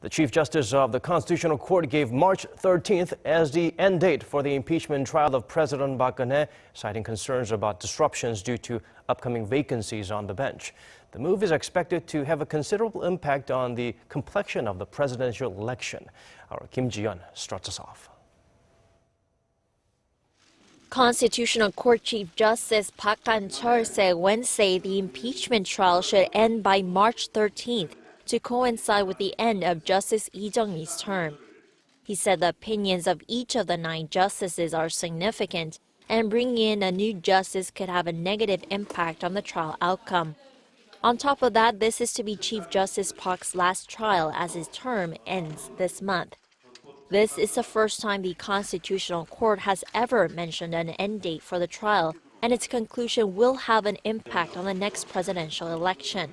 The Chief Justice of the Constitutional Court gave March 13th as the end date for the impeachment trial of President Park Geun-hye, citing concerns about disruptions due to upcoming vacancies on the bench. The move is expected to have a considerable impact on the complexion of the presidential election. Our Ji-yeon starts us off. Constitutional Court Chief Justice Park Han-chul said Wednesday the impeachment trial should end by March 13th to coincide with the end of Justice Lee Jung-mi's term. He said the opinions of each of the 9 justices are significant, and bringing in a new justice could have a negative impact on the trial outcome. On top of that, this is to be Chief Justice Park's last trial as his term ends this month. This is the first time the Constitutional Court has ever mentioned an end date for the trial, and its conclusion will have an impact on the next presidential election.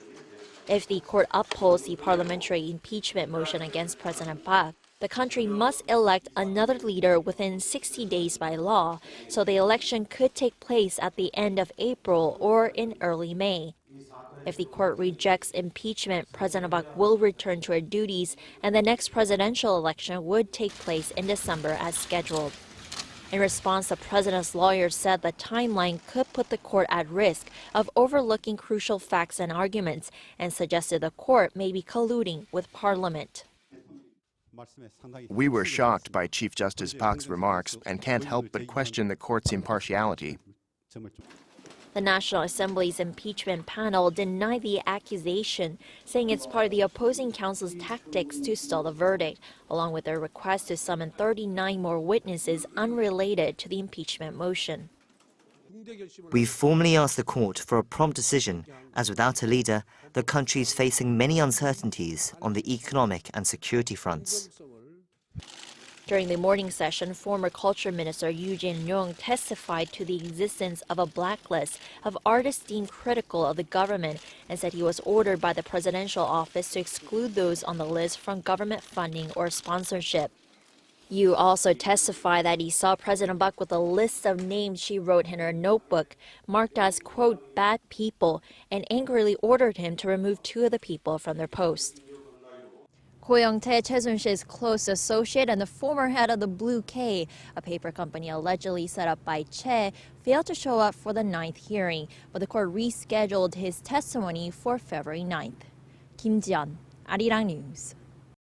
If the court upholds the parliamentary impeachment motion against President Park, the country must elect another leader within 60 days by law, so the election could take place at the end of April or in early May. If the court rejects impeachment, President Park will return to her duties, and the next presidential election would take place in December as scheduled. In response, the president's lawyer said the timeline could put the court at risk of overlooking crucial facts and arguments, and suggested the court may be colluding with Parliament. We were shocked by Chief Justice Park's remarks and can't help but question the court's impartiality. The National Assembly's impeachment panel denied the accusation, saying it's part of the opposing counsel's tactics to stall the verdict, along with their request to summon 39 more witnesses unrelated to the impeachment motion. We formally asked the court for a prompt decision, as without a leader, the country is facing many uncertainties on the economic and security fronts. During the morning session, former Culture Minister Ji-yeon testified to the existence of a blacklist of artists deemed critical of the government and said he was ordered by the presidential office to exclude those on the list from government funding or sponsorship. Yu also testified that he saw President Park with a list of names she wrote in her notebook, marked as, quote, bad people, and angrily ordered him to remove 2 of the people from their post. Ko Young-tae, Choi Soon-sil's close associate and the former head of the Blue K, a paper company allegedly set up by Che, failed to show up for the 9th hearing, but the court rescheduled his testimony for February 9th. Ji-yeon, Arirang News.